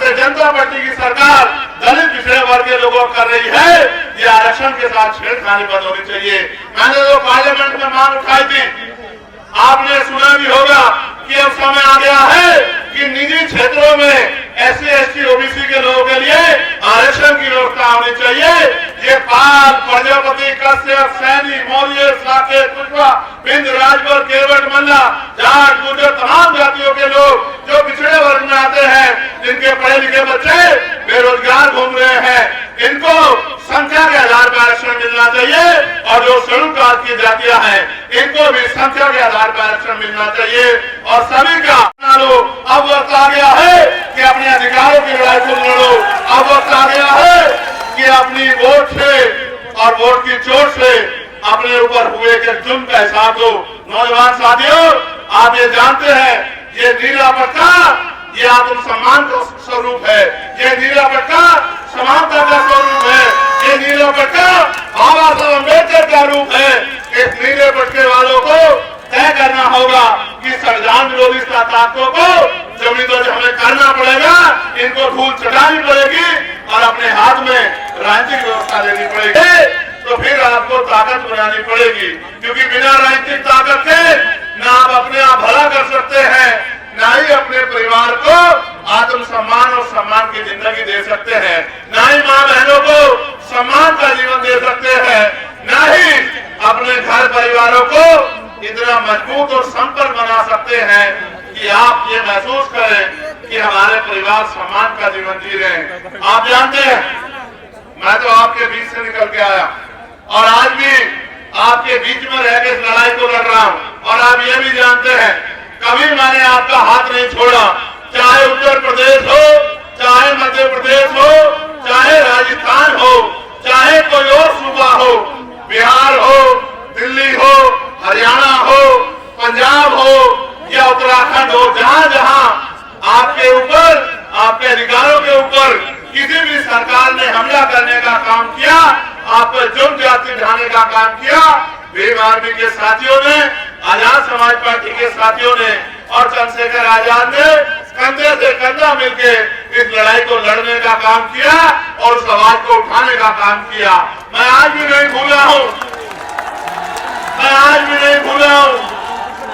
Bharatiya Janata party की सरकार दलित पिछड़े वर्ग के लोगों कर रही है, ये आरक्षण के साथ छेड़खानी बंद होनी चाहिए। मैंने तो पार्लियामेंट में मांग उठाई थी, आपने सुना भी होगा कि अब समय आ गया है कि निजी क्षेत्रों में SC ST OBC के लोगों के लिए आरक्षण की व्यवस्था होनी चाहिए। ये पाल, प्रजापति, कश्यप, सैनी, मौर्य, साकेत, कुशवाहा, बिंद, राजभर, केवट, मल्ला, जाट, गुर्जर, तमाम जातियों के लोग जो पिछड़े वर्ग में आते हैं, जिनके पढ़े लिखे बच्चे बेरोजगार घूम रहे हैं, इनको संख्या के आधार पर आरक्षण मिलना चाहिए। और जो शेड्यूल कास्ट की जातियां हैं, इनको भी संख्या के आधार पर आरक्षण मिलना चाहिए। और सभी का अब वक्त आ गया है कि अपने अधिकारों की लड़ाई को लड़ो। अब वक्त आ गया है कि अपनी वोट से और वोट की चोट से अपने ऊपर हुए के जुर्म का हिसाब दो। नौजवान साथियों, आप ये जानते हैं, ये नीला पट्टा ये आत्मसम्मान का स्वरूप है, ये नीला पट्टा समानता का स्वरूप है, ये नीला पट्टा बाबा साहब अम्बेडकर का रूप है। इस नीले पट्टे वालों को तय करना होगा कि संविधान विरोधी ताकतों को जमीन तो हमें करना पड़ेगा, इनको धूल चटानी पड़ेगी और अपने हाथ में राजनीतिक व्यवस्था लेनी पड़ेगी। तो फिर आपको ताकत बनानी पड़ेगी, क्योंकि बिना राजनीतिक ताकत के ना आप अपने आप भला कर सकते हैं, ना ही अपने परिवार को आत्मसम्मान और सम्मान की जिंदगी दे सकते हैं, ना ही माँ बहनों को सम्मान का जीवन दे सकते हैं, ना ही अपने घर परिवारों को इतना मजबूत और संपन्न बना सकते हैं कि आप ये महसूस करें कि हमारे परिवार सम्मान का जीवन जी रहे हैं। आप जानते हैं, मैं तो आपके बीच से निकल के आया और आज भी आपके बीच में रह के इस लड़ाई को लड़ रहा हूं। और आप ये भी जानते हैं, कभी मैंने आपका हाथ नहीं छोड़ा, चाहे उत्तर प्रदेश हो, चाहे मध्य प्रदेश हो, चाहे राजस्थान हो, चाहे कोई और सूबा हो, बिहार हो, दिल्ली हो, हरियाणा हो, पंजाब हो या उत्तराखंड हो, जहां जहां आपके ऊपर, आपके अधिकारों के ऊपर किसी भी सरकार ने हमला करने का काम किया, आप पर जुर्म जाति ढाने का काम किया, भीम आर्मी के साथियों ने, आजाद समाज पार्टी के साथियों ने और चंद्रशेखर आजाद ने कंधे से कंधा मिलके इस लड़ाई को लड़ने का काम किया और उस आवाज को उठाने का काम किया। मैं आज भी नहीं भूला हूं, मैं आज भी नहीं भूला हूं।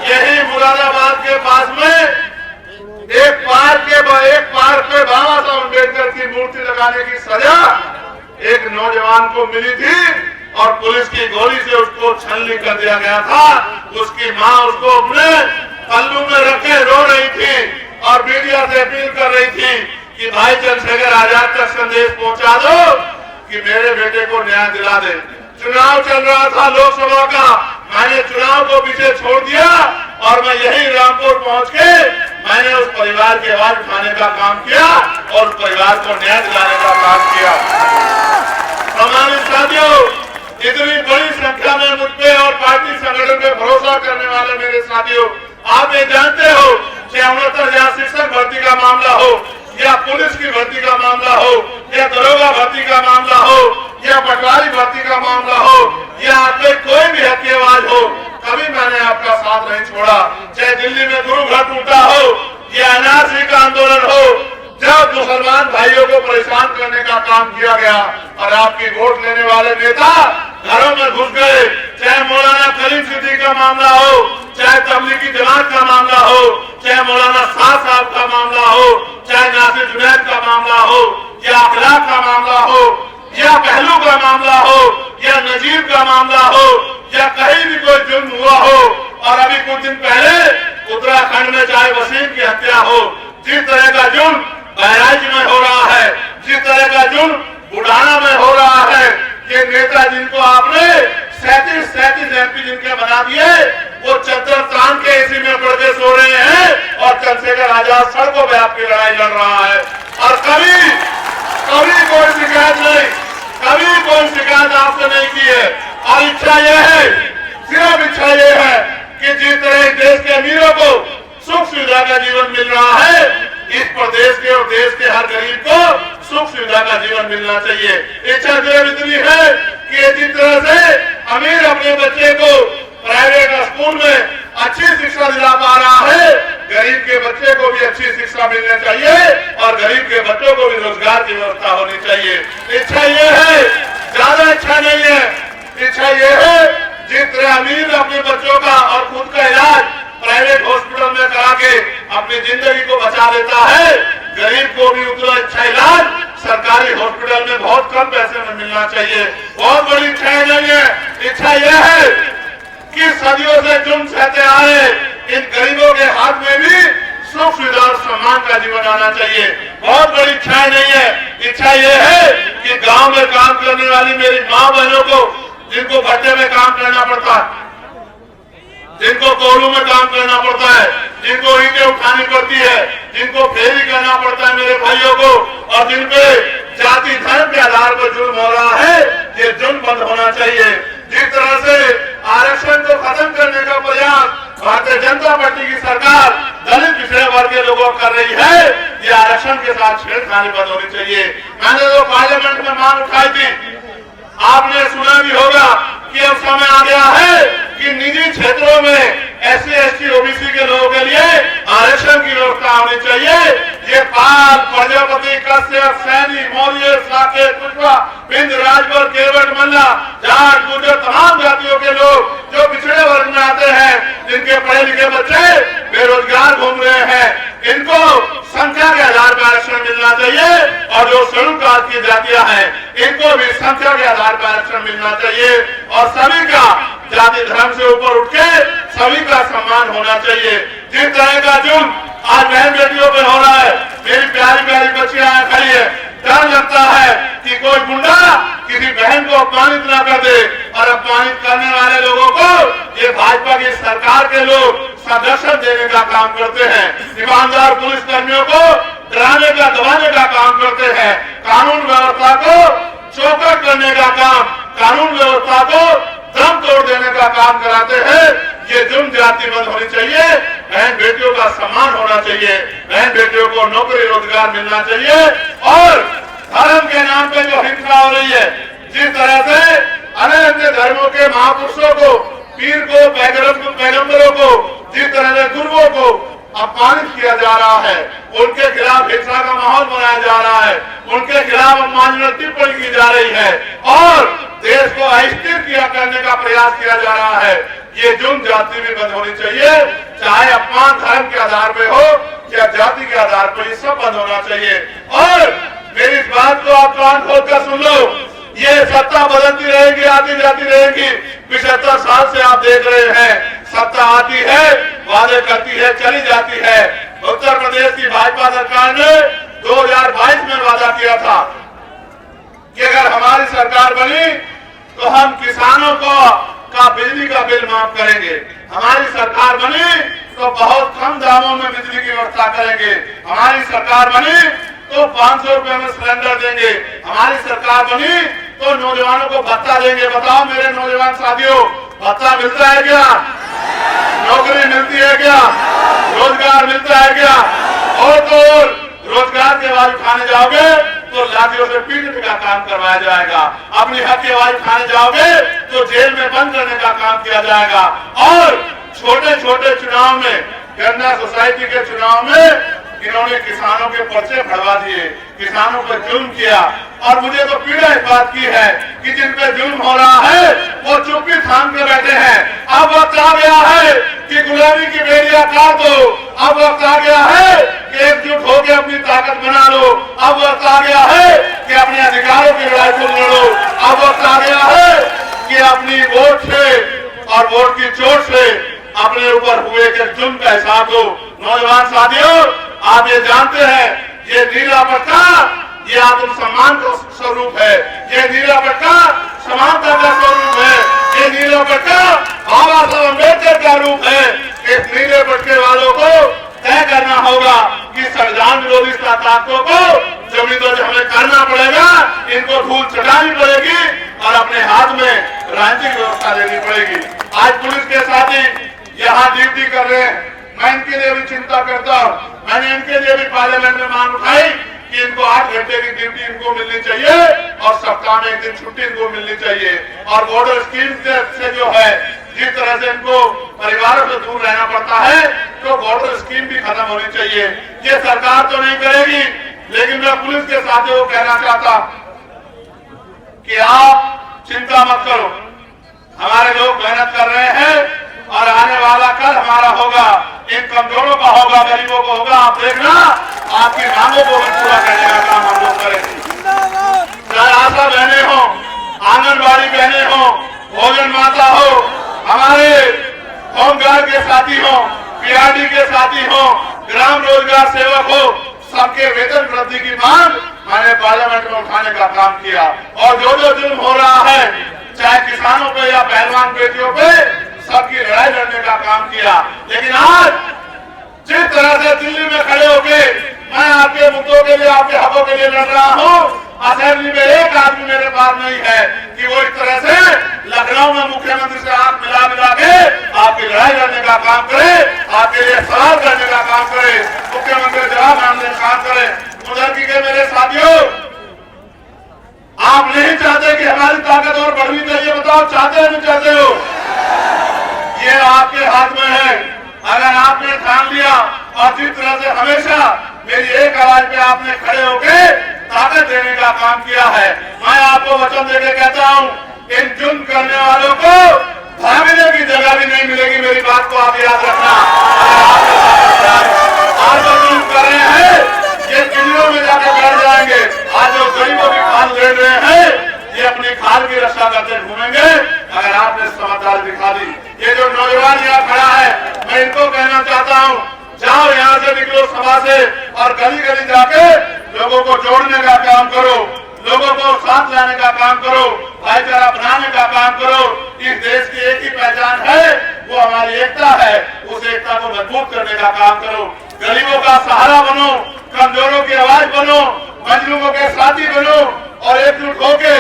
यही मुरादाबाद के पास में एक पार्क पे बाबा साहब अम्बेडकर की मूर्ति लगाने की सजा एक नौजवान को मिली थी और पुलिस की गोली से उसको छलनी कर दिया गया था। उसकी माँ उसको अपने पल्लू में रखे रो रही थी और मीडिया से अपील कर रही थी कि भाई चंद्रशेखर आजाद तक संदेश पहुंचा दो कि मेरे बेटे को न्याय दिला दे। चुनाव चल रहा था लोकसभा का, मैंने चुनाव को पीछे छोड़ दिया और मैं यही रामपुर पहुंच के मैंने उस परिवार की आवाज उठाने का काम किया और उस परिवार को न्याय दिलाने का काम किया। सम्मानित साथियों, इतनी बड़ी संख्या में मुझ पे और पार्टी संगठन पे भरोसा करने वाले मेरे साथियों, आप ये जानते हो कि 69 जहाँ शिक्षक भर्ती का मामला हो या पुलिस की भर्ती का मामला हो या दरोगा भर्ती का मामला हो या पटवारी भर्ती का मामला हो या आपके कोई भी हक की आवाज हो, कभी मैंने आपका साथ नहीं छोड़ा। चाहे दिल्ली में गुरु घर टूटा हो या एनआरसी का आंदोलन हो, जब मुसलमान भाइयों को परेशान करने का काम किया गया और आपकी वोट लेने वाले नेता घरों में घुस गए, चाहे मौलाना कलीम सिद्दीकी का मामला हो, चाहे तबलीगी जमात का मामला हो, चाहे मौलाना साद साहब का मामला हो, चाहे नासिर जुनैद का मामला हो या अखलाक का मामला हो या पहलू का मामला हो या नजीब का मामला हो या कहीं भी कोई जुर्म हुआ हो। और अभी कुछ दिन पहले उत्तराखंड में चाहे वसीम की हत्या हो, जिस तरह का जुर्म बहराइच में हो रहा है, जिस तरह का जुर्म बुढ़ाना में हो रहा है, ये नेता जिनको आपने 37 MP जिनके बना दिए, वो चद्दर तान के इसी में पड़ के सो रहे हैं और चंद्रशेखर आजाद सड़कों पे आपकी लड़ाई लड़ रहा है। और कभी कोई शिकायत नहीं, कभी कोई शिकायत आपसे नहीं की है। और इच्छा यह है, सिर्फ इच्छा यह है कि जिस तरह देश के अमीरों को सुख सुविधा का जीवन मिल रहा है, इस प्रदेश के और देश के हर गरीब को सुख सुविधा का जीवन मिलना चाहिए। इच्छा सिर्फ इतनी है कि जिस तरह से अमीर अपने बच्चे को प्राइवेट स्कूल में अच्छी शिक्षा दिला पा रहा है, गरीब के बच्चे को भी अच्छी शिक्षा मिलनी चाहिए और गरीब के बच्चों को भी रोजगार की व्यवस्था होनी चाहिए। इच्छा ये है, ज्यादा इच्छा नहीं है, इच्छा ये है जितने अमीर अपने बच्चों का और खुद का इलाज प्राइवेट हॉस्पिटल में करा के अपनी जिंदगी को बचा लेता है, गरीब को भी उतना अच्छा इलाज सरकारी हॉस्पिटल में बहुत कम पैसे में मिलना चाहिए। बहुत बड़ी इच्छा नहीं है, इच्छा यह है कि सदियों से जुर्म सहते आए इन गरीबों के हाथ में भी सुख सुविधा और सम्मान का जीवन आना चाहिए। बहुत बड़ी इच्छा नहीं है, इच्छा यह है कि गांव में काम करने वाली मेरी माँ बहनों को, जिनको भट्टे में काम करना पड़ता है, जिनको कोल्हू में काम करना पड़ता है, जिनको ईंटें उठानी पड़ती है, जिनको फेरी करना पड़ता है मेरे भाइयों को, और जिन पे जाति धर्म के आधार पर जुर्म हो रहा है, ये जुर्म बंद होना चाहिए। जिस तरह से आरक्षण को खत्म करने का प्रयास भारतीय जनता पार्टी की सरकार दलित पिछड़े वर्ग के लोगों कर रही है, ये आरक्षण के साथ छेड़खानी बंद होनी चाहिए। मैंने तो पार्लियामेंट में मांग उठाई थी, आपने सुना भी होगा कि अब समय आ गया है कि निजी क्षेत्रों में SC ST OBC के लोगों के लिए आरक्षण की व्यवस्था होनी चाहिए। ये पाल, प्रजापति, कश्यप, सैनी, मौर्य, साकेत, कुशवाहा, बिंद, राजभर, केवट, मल्ला, जाट, गुर्जर, तमाम जातियों के लोग जो पिछड़े वर्ग में आते हैं, जिनके पढ़े लिखे बच्चे बेरोजगार घूम रहे हैं, इनको संख्या के आधार पर आरक्षण मिलना चाहिए। और जो शेड्यूल कास्ट की जातियां हैं, इनको भी संख्या के आधार पर आरक्षण मिलना चाहिए। और सभी का जाति धर्म से ऊपर उठ के सभी का सम्मान होना चाहिए। जिस तरह का जुर्म आज बहन बेटियों पे हो रहा है, मेरी प्यारी प्यारी बच्चियां खड़ी है, डर लगता है कि कोई गुंडा किसी बहन को अपमानित न कर दे। और अपमानित करने वाले लोगों को ये भाजपा की सरकार के लोग संरक्षण देने का काम करते हैं, ईमानदार पुलिस कर्मियों को डराने का, दबाने का काम करते हैं, कानून व्यवस्था को चौकट करने का काम, कानून व्यवस्था को दम तोड़ देने का काम कराते हैं। ये जुर्म जाति बंद होनी चाहिए, बहन बेटियों का सम्मान होना चाहिए, बहन बेटियों को नौकरी रोजगार मिलना चाहिए। और धर्म के नाम पे जो हिंसा हो रही है, जिस तरह से अन्य धर्मों के महापुरुषों को, पीर को, पैगंबरों को, जिस तरह से गुरुओं को अपमानित किया जा रहा है, उनके खिलाफ हिंसा का माहौल बनाया जा रहा है, उनके खिलाफ अपमानजनक टिप्पणी की जा रही है और देश को अस्थिर किया करने का प्रयास किया जा रहा है। ये जुर्म जाति में बंद होनी चाहिए, चाहे अपमान धर्म के आधार पे हो या जाति के आधार पर, ये सब बंद होना चाहिए। और मेरी इस बात को आप कान खोल कर सुन लो, ये सत्ता बदलती रहेगी, आती जाती रहेगी। 75 साल से आप देख रहे हैं, सत्ता आती है, वादे करती है, चली जाती है। उत्तर प्रदेश की भाजपा सरकार ने 2022 में वादा किया था कि अगर हमारी सरकार बनी तो हम किसानों का बिजली का बिल माफ करेंगे, हमारी सरकार बनी तो बहुत कम दामों में बिजली की व्यवस्था करेंगे, हमारी सरकार बनी तो 500 रुपए में सिलेंडर देंगे, हमारी सरकार बनी तो नौजवानों को भत्ता देंगे। बताओ मेरे नौजवान साथियों, भत्ता मिलता है क्या? नौकरी मिलती है क्या? रोजगार मिलता है क्या? और तो रोजगार की आवाज उठाने जाओगे तो लाठियों से पीटने का काम करवाया जाएगा, अपनी हक की आवाज उठाने जाओगे तो जेल में बंद करने का काम किया जाएगा। और छोटे छोटे चुनाव में, गन्ना सोसाइटी के चुनाव में इन्होंने किसानों के पर्चे फड़वा दिए, किसानों पर जुल्म किया। और मुझे तो पीड़ा इस बात की है कि जिन पे जुल्म हो रहा है वो चुप्पी थाम के बैठे हैं। अब वक्त आ गया है कि गुलामी की बेड़ियां काट दो, अब वक्त आ गया है कि एकजुट होकर अपनी ताकत बना लो, अब वक्त आ गया है कि अपने अधिकारों की लड़ाई को लड़ो, अब वक्त आ गया है कि अपनी वोट से और वोट की चोट से अपने ऊपर हुए के जुल्म का हिसाब दो। नौजवान साथियों, आप ये जानते हैं, ये नीला पट्टा ये आत्मसम्मान का स्वरूप है, ये नीला पट्टा समानता का स्वरूप है, ये नीला पट्टा बाबा साहब अम्बेडकर का रूप है। इस नीले पट्टे वालों को तय करना होगा कि संविधान विरोधी ताकतों को जमीन हमें करना पड़ेगा, इनको धूल चटानी पड़ेगी और अपने हाथ में राजनीतिक व्यवस्था देनी पड़ेगी। आज पुलिस के साथी यहाँ ड्यूटी कर रहे हैं, मैं इनके लिए भी चिंता करता हूँ। मैंने इनके लिए भी पार्लियामेंट में मांग उठाई कि इनको 8 घंटे की ड्यूटी इनको मिलनी चाहिए और सप्ताह में 1 दिन छुट्टी इनको मिलनी चाहिए। और बॉर्डर स्कीम से जो है, जिस तरह से इनको परिवारों से दूर रहना पड़ता है, तो बॉर्डर स्कीम भी खत्म होनी चाहिए। ये सरकार तो नहीं करेगी, लेकिन मैं पुलिस के साथियों को कहना चाहता कि आप चिंता मत करो, हमारे लोग मेहनत कर रहे हैं और आने वाला कल हमारा होगा, इन कमजोरों का होगा, गरीबों को होगा। आप देखना, आपकी मांगों को पूरा करने का काम हम लोग करेंगे। चाहे आशा बहने हो, आंगनबाड़ी बहने हो, भोजन माता हो, हमारे होमगार्ड के साथी हो, पीआरडी के साथी हो, ग्राम रोजगार सेवक हो, सबके वेतन वृद्धि की मांग मैंने पार्लियामेंट में उठाने का काम किया। और जो जो जुल्म हो रहा है, चाहे किसानों पे या पहलवान बेटियों पे, सबकी लड़ाई लड़ने का काम किया। लेकिन आज जिस तरह से दिल्ली में खड़े होके मैं आपके मुद्दों के लिए, आपके हकों के लिए लड़ रहा हूँ, असेंबली में एक आदमी मेरे पास नहीं है कि वो इस तरह से लखनऊ में मुख्यमंत्री से हाथ मिला मिला के आपकी लड़ाई लड़ने का काम करे, आपके लिए सवाल करने का काम करे, मुख्यमंत्री जवाब मांगने का काम करे। मुदर्की के मेरे साथियों, आप नहीं चाहते कि हमारी ताकत और बढ़नी चाहिए? बताओ, चाहते हो नहीं चाहते हो? ये आपके हाथ में है। अगर आपने ठान लिया और जिस तरह से हमेशा मेरी एक आवाज पे आपने खड़े होके ताकत देने का काम किया है, मैं आपको वचन देके कहता हूँ, इन जुल्म करने वालों को भागने की जगह भी नहीं मिलेगी। मेरी बात को आप याद रखना। आज जो जुल्म कर रहे हैं, ये किलों में जाकर बैठ जाएंगे। आज जो गरीबों की खाल ले रहे हैं, ये अपनी खाल की रक्षा करते घूमेंगे अगर आपने समझदारी दिखा दी। ये जो नौजवान यहाँ खड़ा है, मैं इनको कहना चाहता हूँ, जाओ यहाँ से, निकलो सभा से और गली गली जाके लोगों को जोड़ने का काम करो, लोगों को साथ लाने का काम करो, भाईचारा बनाने का काम करो। इस देश की एक ही पहचान है, वो हमारी एकता है। उस एकता को मजबूत करने का काम करो, गरीबों का सहारा बनो, कमजोरों की आवाज बनो, मजलूमों के साथी बनो और एकजुट होके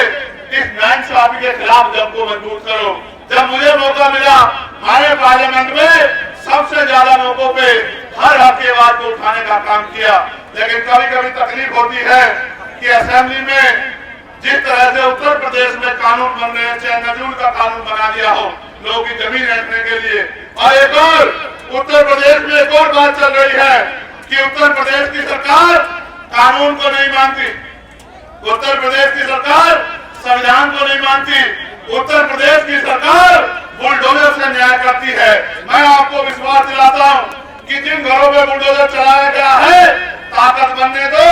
इस नाइंसाफी के खिलाफ जंग को मजबूत करो। जब मुझे मौका मिला, हमारे पार्लियामेंट में सबसे ज्यादा मौकों पे हर हक की आवाज को उठाने का काम किया। लेकिन कभी कभी तकलीफ होती है कि असेंबली में जिस तरह से उत्तर प्रदेश में कानून बन रहे हैं, चाहे नजूल का कानून बना दिया हो लोगों की जमीन रखने के लिए, और एक और उत्तर प्रदेश में एक और बात चल रही है कि उत्तर प्रदेश की सरकार कानून को नहीं मानती, उत्तर प्रदेश की सरकार संविधान को नहीं मानती, उत्तर प्रदेश की सरकार बुलडोजर से न्याय करती है। मैं आपको विश्वास दिलाता हूँ कि जिन घरों में बुलडोजर चलाया गया है, ताकत बनने दो,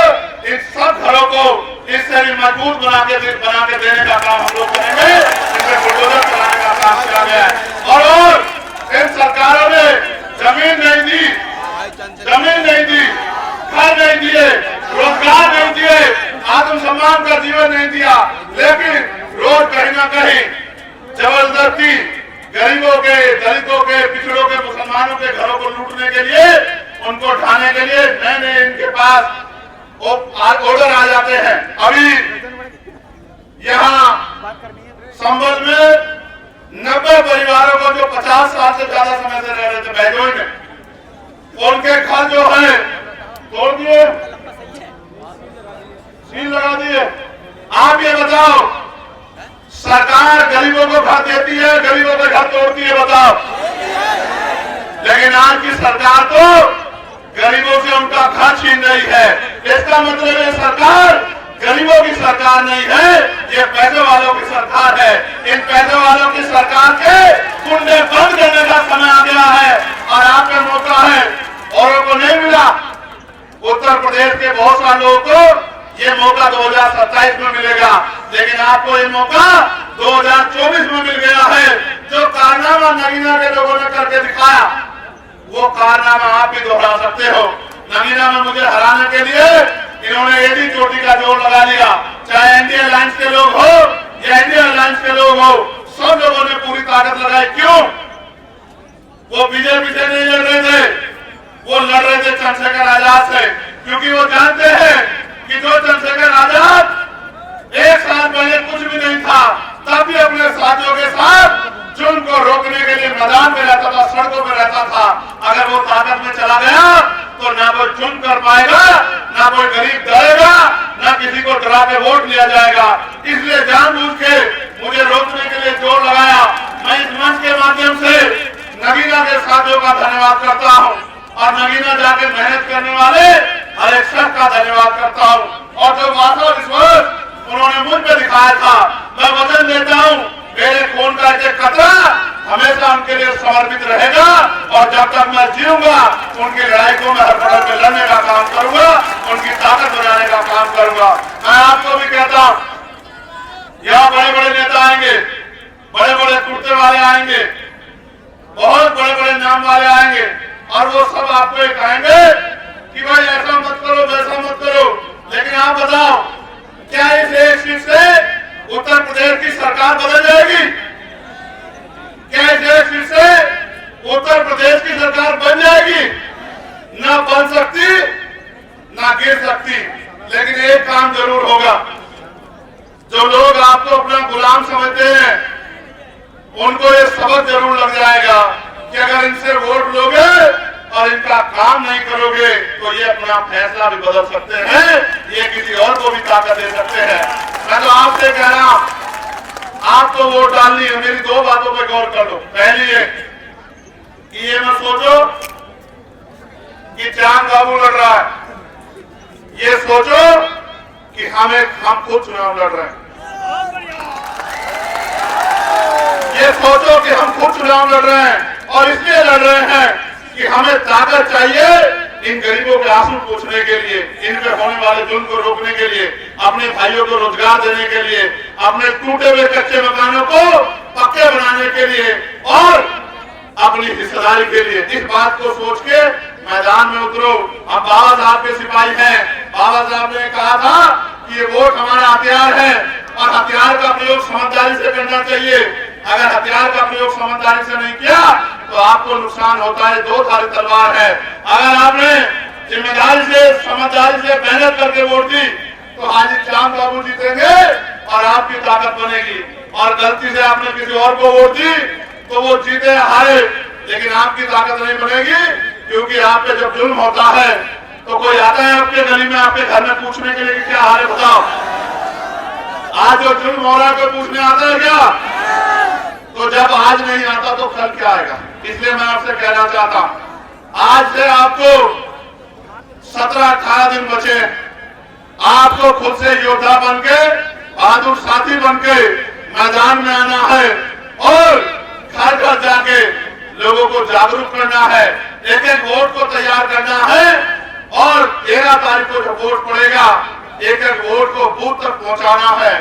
इन सब घरों को इससे भी मजबूत बना के देने का काम हम लोग करेंगे। इनमें बुलडोजर चलाने का काम किया गया है। और इन सरकारों ने जमीन नहीं दी, घर नहीं दिए, रोजगार नहीं दिए, आत्मसम्मान का जीवन नहीं दिया, लेकिन रोज कहीं ना कहीं जबरदस्ती गरीबों के, दलितों के, पिछड़ों के, मुसलमानों के घरों को लूटने के लिए, उनको उठाने के लिए नए नए इनके पास ऑर्डर आ जाते हैं। अभी यहाँ संबल में 90 परिवारों को जो 50 साल से ज्यादा समय से रह रहे थे बहजोई में, उनके घर जो है तोड़ दिए, सील लगा दिए। आप ये बताओ, सरकार गरीबों को घर देती है, गरीबों के घर तोड़ती है? बताओ। लेकिन आज की सरकार तो गरीबों से उनका घर छीन रही है। इसका मतलब ये सरकार गरीबों की सरकार नहीं है, ये पैसे वालों की सरकार है। इन पैसे वालों की सरकार के कुंडे बंद करने का समय आ गया है और आपका मौका है, औरों को नहीं मिला। उत्तर प्रदेश के बहुत सारे लोगों को ये मौका 2027 में मिलेगा, लेकिन आपको ये मौका 2024 में मिल गया है। जो कारनामा नगीना के लोगों ने करके दिखाया, वो कारनामा आप भी दोहरा सकते हो। नगीना में मुझे हराने के लिए इन्होंने एडी चोटी का जोर लगा लिया, चाहे एनडीए अलायंस के लोग हो या इंडिया अलायंस के लोग हो, सब लोगों ने पूरी ताकत लगाई। क्यों? वो बीजेपी से नहीं लड़ रहे थे, वो लड़ रहे थे चंद्रशेखर आजाद से, क्योंकि वो जानते हैं कि जो चंद्रशेखर आजाद एक साल पहले कुछ भी नहीं था, तब भी अपने साथियों के साथ जुल्म को रोकने के लिए मैदान में रहता था, सड़कों में रहता था। अगर वो ताकत में चला गया तो ना कोई जुल्म कर पाएगा, ना कोई गरीब डरेगा, ना किसी को डरा के वोट लिया जाएगा। इसलिए जानबूझ के मुझे रोकने के लिए जोर लगाया। मैं इस मंच के माध्यम से नगीना के साथियों का धन्यवाद करता हूँ और नगीना जाके मेहनत करने वाले हर एक शख्स का धन्यवाद करता हूँ। और जो वादा और विश्वास उन्होंने मुझ पे दिखाया था, मैं वचन देता हूँ मेरे खून का एक कतरा हमेशा उनके लिए समर्पित रहेगा। और जब तक मैं जीऊंगा उनकी लड़ाई को मैं हर पड़ल में लड़ने का काम करूंगा, उनकी ताकत बनाने का काम करूंगा। मैं आपको भी कहता हूँ, यहाँ बड़े बड़े नेता आएंगे, बड़े बड़े कुर्ते वाले आएंगे, बहुत बड़े बड़े नाम वाले आएंगे, और वो सब आपको कहेंगे कि भाई ऐसा मत करो, वैसा मत करो। लेकिन आप बताओ, क्या इस एक सीट से उत्तर प्रदेश की सरकार बदल जाएगी? क्या इस एक सीट से उत्तर प्रदेश की सरकार बन जाएगी? ना बन सकती, ना गिर सकती। लेकिन एक काम जरूर होगा, जो लोग आपको अपना गुलाम समझते हैं उनको ये सबक जरूर लग जाएगा कि अगर इनसे वोट लोगे और इनका काम नहीं करोगे तो ये अपना फैसला भी बदल सकते हैं, ये किसी और को भी ताकत दे सकते हैं। मैं तो आपसे कह रहा हूं, आपको वोट डालनी है, मेरी दो बातों पर गौर कर लो। पहली है कि ये मत सोचो कि चांद बाबू लड़ रहा है, ये सोचो कि हम खुद चुनाव लड़ रहे हैं। ये सोचो कि हम खुद चुनाव लड़ रहे हैं और इसलिए लड़ रहे हैं कि हमें ताकत चाहिए इन गरीबों के आंसू पोंछने के लिए, इन पे होने वाले जुल्म को रोकने के लिए, अपने भाइयों को रोजगार देने के लिए, अपने टूटे हुए कच्चे मकानों को पक्के बनाने के लिए और अपनी हिस्सेदारी के लिए। इस बात को सोच के मैदान में उतरो। हम बाबा साहब के सिपाही हैं। बाबा साहब ने कहा था कि ये वोट हमारा हथियार है और हथियार का प्रयोग समझदारी से करना चाहिए। अगर हथियार का प्रयोग समझदारी से नहीं किया तो आपको नुकसान होता है। दो धारी तलवार है। अगर आपने जिम्मेदारी से, समझदारी से मेहनत करके वोट दी तो हाजी चांद बाबू जीतेंगे और आपकी ताकत बनेगी। और गलती से आपने किसी और को वोट दी तो वो जीते हारे, लेकिन आपकी ताकत नहीं बनेगी। क्योंकि आप पे जब जुल्म होता है तो कोई आता है आपके गली में, आपके घर में पूछने के लिए कि क्या हाल है बताओ। आज जो जुल्म हो रहा है कोई पूछने आता है क्या? तो जब आज नहीं आता तो कल क्या आएगा? इसलिए मैं आपसे कहना चाहता हूं, आज से आपको 17-18 दिन बचे। आपको खुद से योद्धा बनके, बहादुर साथी बनके मैदान में आना है और घर घर जाके लोगों को जागरूक करना है। एक एक वोट को तैयार करना है और 13 तारीख को जब वोट पड़ेगा एक एक वोट को बूथ तक पहुंचाना है।